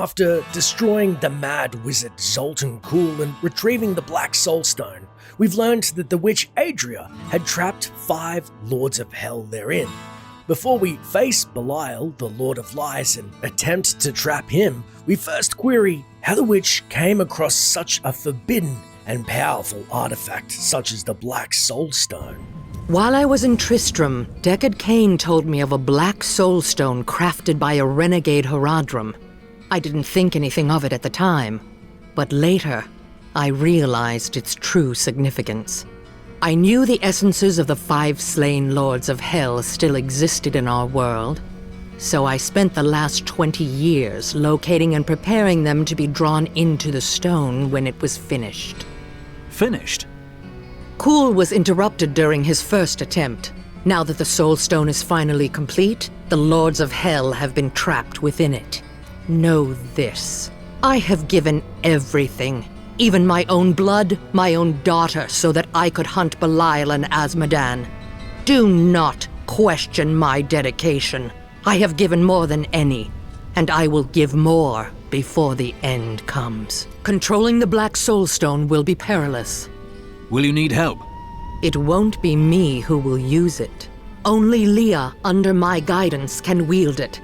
After destroying the mad wizard Zoltan Kuhl and retrieving the Black Soul Stone, we've learned that the witch Adria had trapped 5 Lords of Hell therein. Before we face Belial, the Lord of Lies, and attempt to trap him, we first query how the witch came across such a forbidden and powerful artifact such as the Black Soul Stone. While I was in Tristram, Deckard Cain told me of a Black Soul Stone crafted by a renegade Haradrim. I didn't think anything of it at the time, but later, I realized its true significance. I knew the essences of the 5 slain Lords of Hell still existed in our world, so I spent the last 20 years locating and preparing them to be drawn into the stone when it was finished. Finished? Kuhl was interrupted during his first attempt. Now that the Soul Stone is finally complete, the Lords of Hell have been trapped within it. Know this. I have given everything, even my own blood, my own daughter, so that I could hunt Belial and Azmodan. Do not question my dedication. I have given more than any, and I will give more before the end comes. Controlling the Black Soul Stone will be perilous. Will you need help? It won't be me who will use it. Only Leah, under my guidance, can wield it.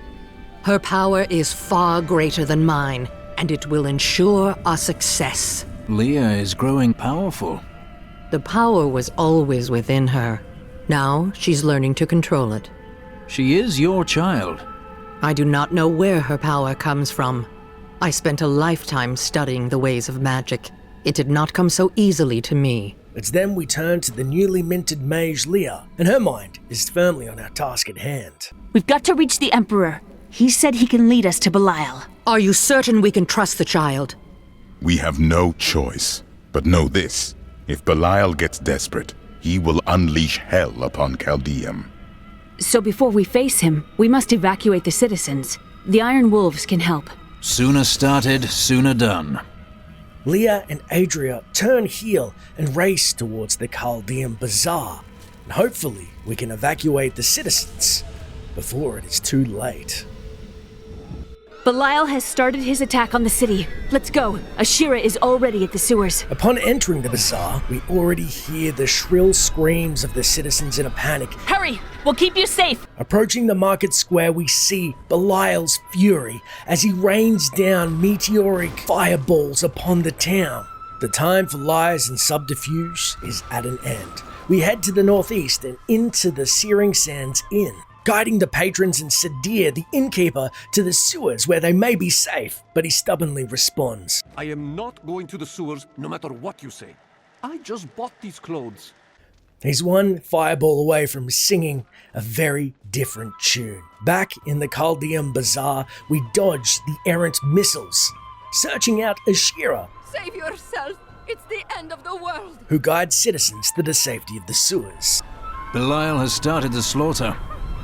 Her power is far greater than mine, and it will ensure our success. Leah is growing powerful. The power was always within her. Now she's learning to control it. She is your child. I do not know where her power comes from. I spent a lifetime studying the ways of magic. It did not come so easily to me. It's then we turn to the newly minted mage Leah, and her mind is firmly on our task at hand. We've got to reach the Emperor. He said he can lead us to Belial. Are you certain we can trust the child? We have no choice. But know this, if Belial gets desperate, he will unleash hell upon CALDEUM. So before we face him, we must evacuate the citizens. The Iron Wolves can help. Sooner started, sooner done. Leah and Adria turn heel and race towards the CALDEUM Bazaar, and hopefully we can evacuate the citizens before it is too late. Belial has started his attack on the city. Let's go. Ashira is already at the sewers. Upon entering the bazaar, we already hear the shrill screams of the citizens in a panic. Hurry! We'll keep you safe! Approaching the market square, we see Belial's fury as he rains down meteoric fireballs upon the town. The time for lies and subterfuge is at an end. We head to the northeast and into the Searing Sands Inn, guiding the patrons and Sadir, the innkeeper, to the sewers where they may be safe, but he stubbornly responds. I am not going to the sewers no matter what you say. I just bought these clothes. He's one fireball away from singing a very different tune. Back in the CALDEUM Bazaar, we dodge the errant missiles, searching out Ashira, Save yourself! It's the end of the world! who guides citizens to the safety of the sewers. Belial has started the slaughter.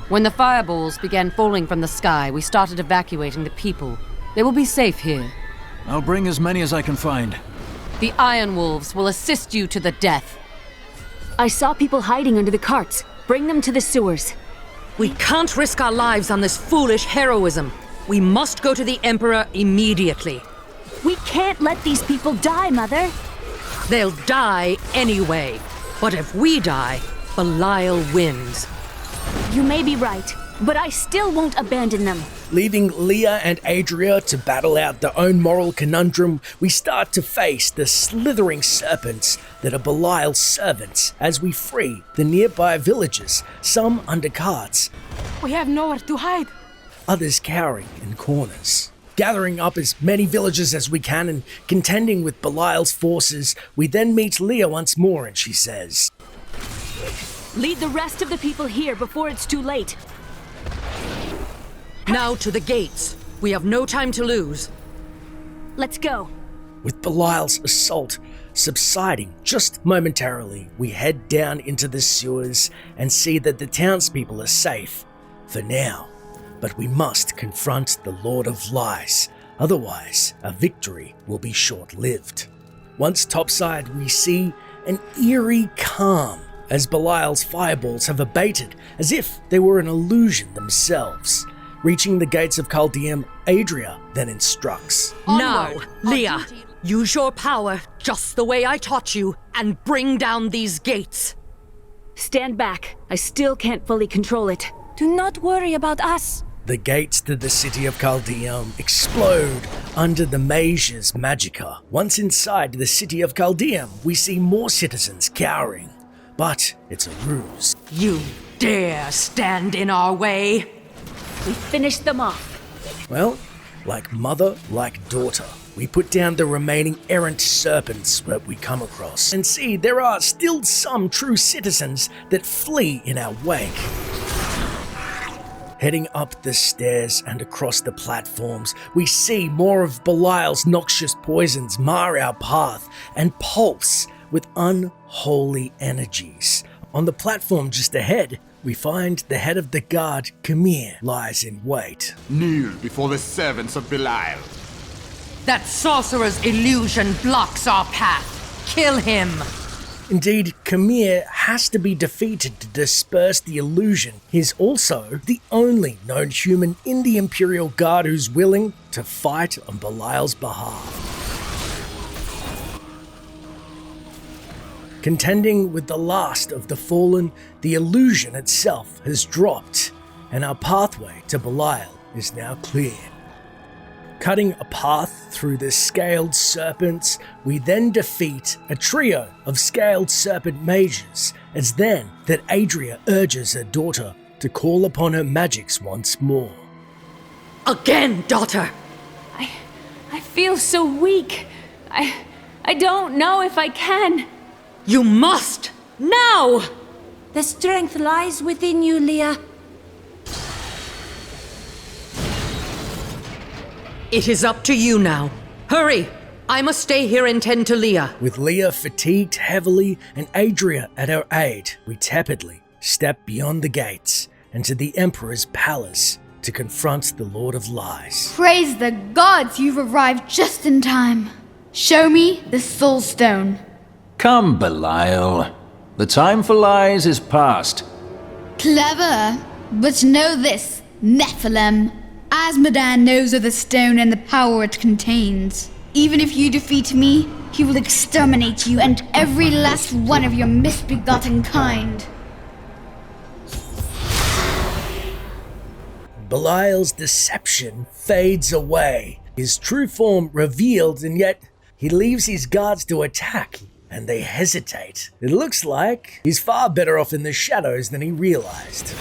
When the fireballs began falling from the sky, we started evacuating the people. They will be safe here. I'll bring as many as I can find. The Iron Wolves will assist you to the death. I saw people hiding under the carts. Bring them to the sewers. We can't risk our lives on this foolish heroism. We must go to the Emperor immediately. We can't let these people die, Mother. They'll die anyway. But if we die, Belial wins. You may be right, but I still won't abandon them. Leaving Leah and Adria to battle out their own moral conundrum, we start to face the slithering serpents that are Belial's servants as we free the nearby villagers, some under carts, We have nowhere to hide. others cowering in corners. Gathering up as many villagers as we can and contending with Belial's forces, we then meet Leah once more and she says, Lead the rest of the people here before it's too late. Now to the gates. We have no time to lose. Let's go. With Belial's assault subsiding just momentarily, we head down into the sewers and see that the townspeople are safe for now. But we must confront the Lord of Lies, otherwise our victory will be short-lived. Once topside, we see an eerie calm as Belial's fireballs have abated as if they were an illusion themselves. Reaching the gates of CALDEUM, Adria then instructs. Now, Onward, Leah, on duty. use your power just the way I taught you and bring down these gates. Stand back. I still can't fully control it. Do not worry about us. The gates to the city of CALDEUM explode under the Mage's Magicka. Once inside the city of CALDEUM, we see more citizens cowering. But it's a ruse. You dare stand in our way? We finished them off. Well, like mother, like daughter, we put down the remaining errant serpents that we come across and see there are still some true citizens that flee in our wake. Heading up the stairs and across the platforms, we see more of Belial's noxious poisons mar our path and pulse with unholy energies. On the platform just ahead, we find the head of the guard, Khmer, lies in wait. Kneel before the servants of Belial. That sorcerer's illusion blocks our path. Kill him. Indeed, Khmer has to be defeated to disperse the illusion. He's also the only known human in the Imperial Guard who's willing to fight on Belial's behalf. Contending with the last of the fallen, the illusion itself has dropped, and our pathway to Belial is now clear. Cutting a path through the scaled serpents, we then defeat a trio of scaled serpent mages. It's then that Adria urges her daughter to call upon her magics once more. Again, daughter! I feel so weak. I don't know if I can. You must! Now! The strength lies within you, Leah. It is up to you now. Hurry! I must stay here and tend to Leah. With Leah fatigued heavily and Adria at our aid, we tepidly step beyond the gates and to the Emperor's palace to confront the Lord of Lies. Praise the gods, you've arrived just in time. Show me the Soul Stone. Come, Belial. The time for lies is past. Clever, but know this, Nephilim. Asmodan knows of the stone and the power it contains. Even if you defeat me, he will exterminate you and every last one of your misbegotten kind. Belial's deception fades away, his true form revealed, and yet he leaves his guards to attack, and they hesitate. It looks like he's far better off in the shadows than he realized.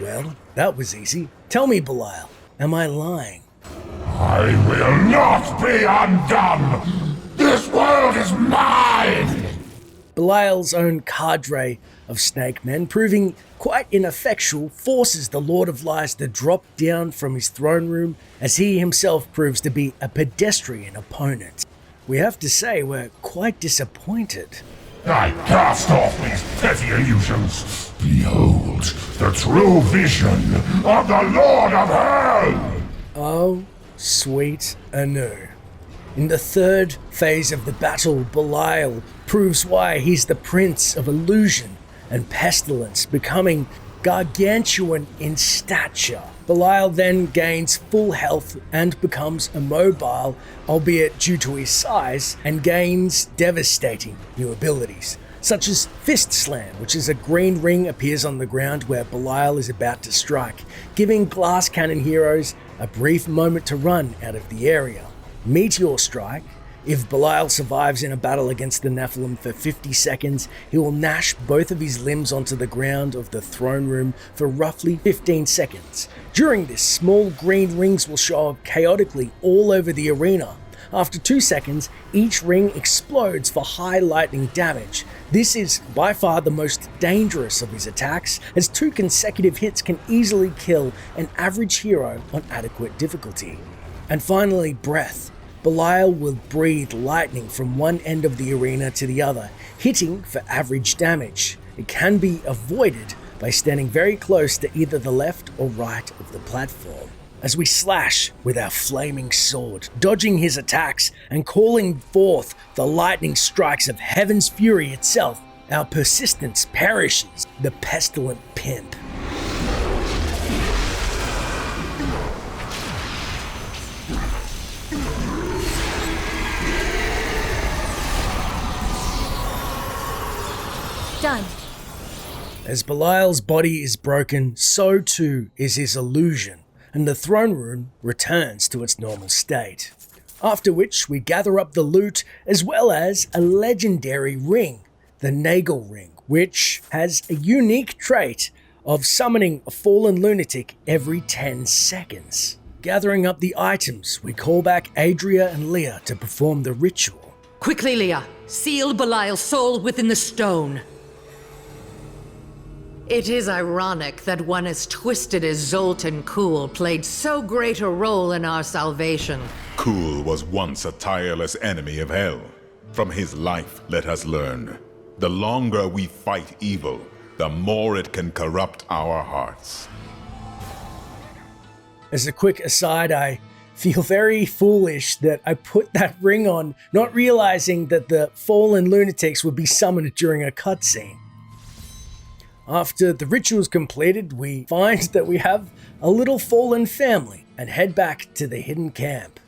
Well, that was easy. Tell me, Belial, am I lying? I will not be undone! This world is mine! Belial's own cadre of snake men, proving quite ineffectual, forces the Lord of Lies to drop down from his throne room as he himself proves to be a pedestrian opponent. We have to say we're quite disappointed. I cast off these petty illusions. Behold the true vision of the Lord of Hell! Oh, sweet Anu. In the third phase of the battle, Belial proves why he's the prince of illusion and pestilence, becoming gargantuan in stature. Belial then gains full health and becomes immobile, albeit due to his size, and gains devastating new abilities, such as Fist Slam, which is a green ring appears on the ground where Belial is about to strike, giving glass cannon heroes a brief moment to run out of the area. Meteor Strike. If Belial survives in a battle against the Nephilim for 50 seconds, he will gnash both of his limbs onto the ground of the throne room for roughly 15 seconds. During this, small green rings will show up chaotically all over the arena. After 2 seconds, each ring explodes for high lightning damage. This is by far the most dangerous of his attacks, as 2 consecutive hits can easily kill an average hero on adequate difficulty. And finally, Breath. Belial will breathe lightning from one end of the arena to the other, hitting for average damage. It can be avoided by standing very close to either the left or right of the platform. As we slash with our flaming sword, dodging his attacks and calling forth the lightning strikes of heaven's fury itself, our persistence perishes the pestilent pimp. done. As Belial's body is broken, so too is his illusion, and the throne room returns to its normal state. After which we gather up the loot as well as a legendary ring, the Nagel ring, which has a unique trait of summoning a fallen lunatic every 10 seconds. Gathering up the items, we call back Adria and Leah to perform the ritual. Quickly, Leah, seal Belial's soul within the stone. It is ironic that one as twisted as Zoltan Kuhl played so great a role in our salvation. Kuhl was once a tireless enemy of hell. From his life, let us learn. The longer we fight evil, the more it can corrupt our hearts. As a quick aside, I feel very foolish that I put that ring on, not realizing that the fallen lunatics would be summoned during a cutscene. After the ritual's completed, we find that we have a little fallen family and head back to the hidden camp.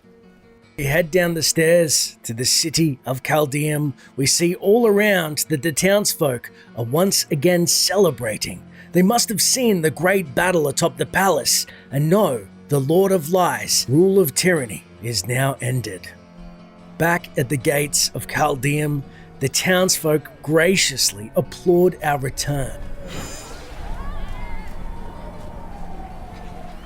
We head down the stairs to the city of CALDEUM. We see all around that the townsfolk are once again celebrating. They must have seen the great battle atop the palace and know the Lord of Lies' rule of tyranny is now ended. Back at the gates of CALDEUM, the townsfolk graciously applaud our return.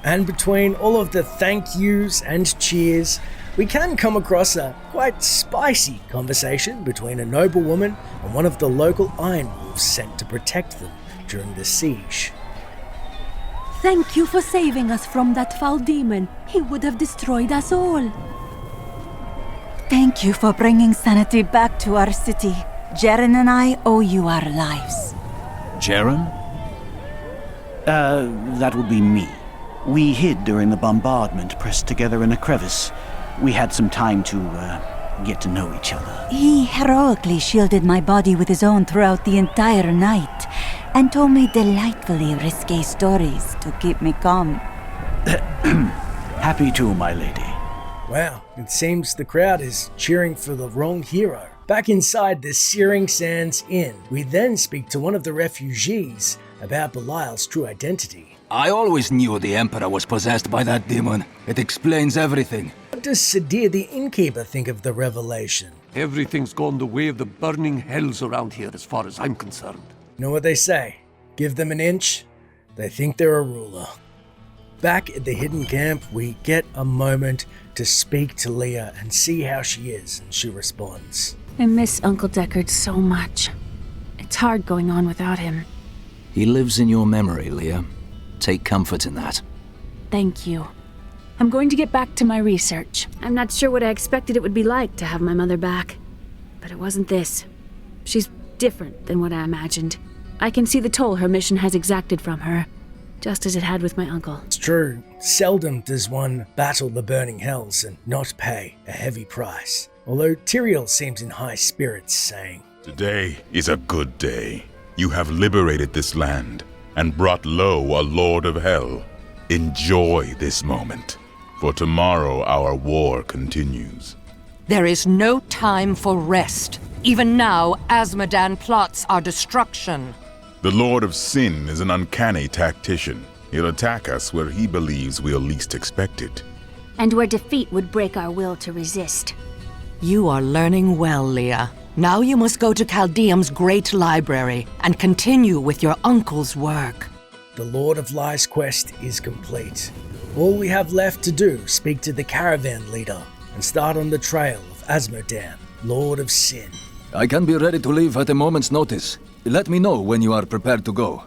And between all of the thank yous and cheers, we can come across a quite spicy conversation between a noblewoman and one of the local iron wolves sent to protect them during the siege. Thank you for saving us from that foul demon. He would have destroyed us all. Thank you for bringing sanity back to our city. Jaren and I owe you our lives. Jaren? That would be me. We hid during the bombardment, pressed together in a crevice. We had some time to, get to know each other. He heroically shielded my body with his own throughout the entire night, and told me delightfully risque stories to keep me calm. Happy to, my lady. Wow, it seems the crowd is cheering for the wrong hero. Back inside the Searing Sands Inn, we then speak to one of the refugees about Belial's true identity. I always knew the Emperor was possessed by that demon. It explains everything. What does Sadir the innkeeper think of the revelation? Everything's gone the way of the burning hells around here as far as I'm concerned. You know what they say? Give them an inch, they think they're a ruler. Back at the hidden camp, we get a moment to speak to Leah and see how she is, and she responds. I miss Uncle Deckard so much. It's hard going on without him. He lives in your memory, Leah. Take comfort in that. Thank you. I'm going to get back to my research. I'm not sure what I expected it would be like to have my mother back. But it wasn't this. She's different than what I imagined. I can see the toll her mission has exacted from her, just as it had with my uncle. It's true. Seldom does one battle the burning hells and not pay a heavy price. Although Tyrael seems in high spirits, saying, Today is a good day. You have liberated this land and brought low a lord of hell. Enjoy this moment, for tomorrow our war continues. There is no time for rest. Even now, Azmodan plots our destruction. The Lord of Sin is an uncanny tactician. He'll attack us where he believes we'll least expect it. And where defeat would break our will to resist. You are learning well, Leah. Now you must go to CALDEUM's great library and continue with your uncle's work. The Lord of Lies quest is complete. All we have left to do is speak to the caravan leader and start on the trail of Azmodan, Lord of Sin. I can be ready to leave at a moment's notice. Let me know when you are prepared to go.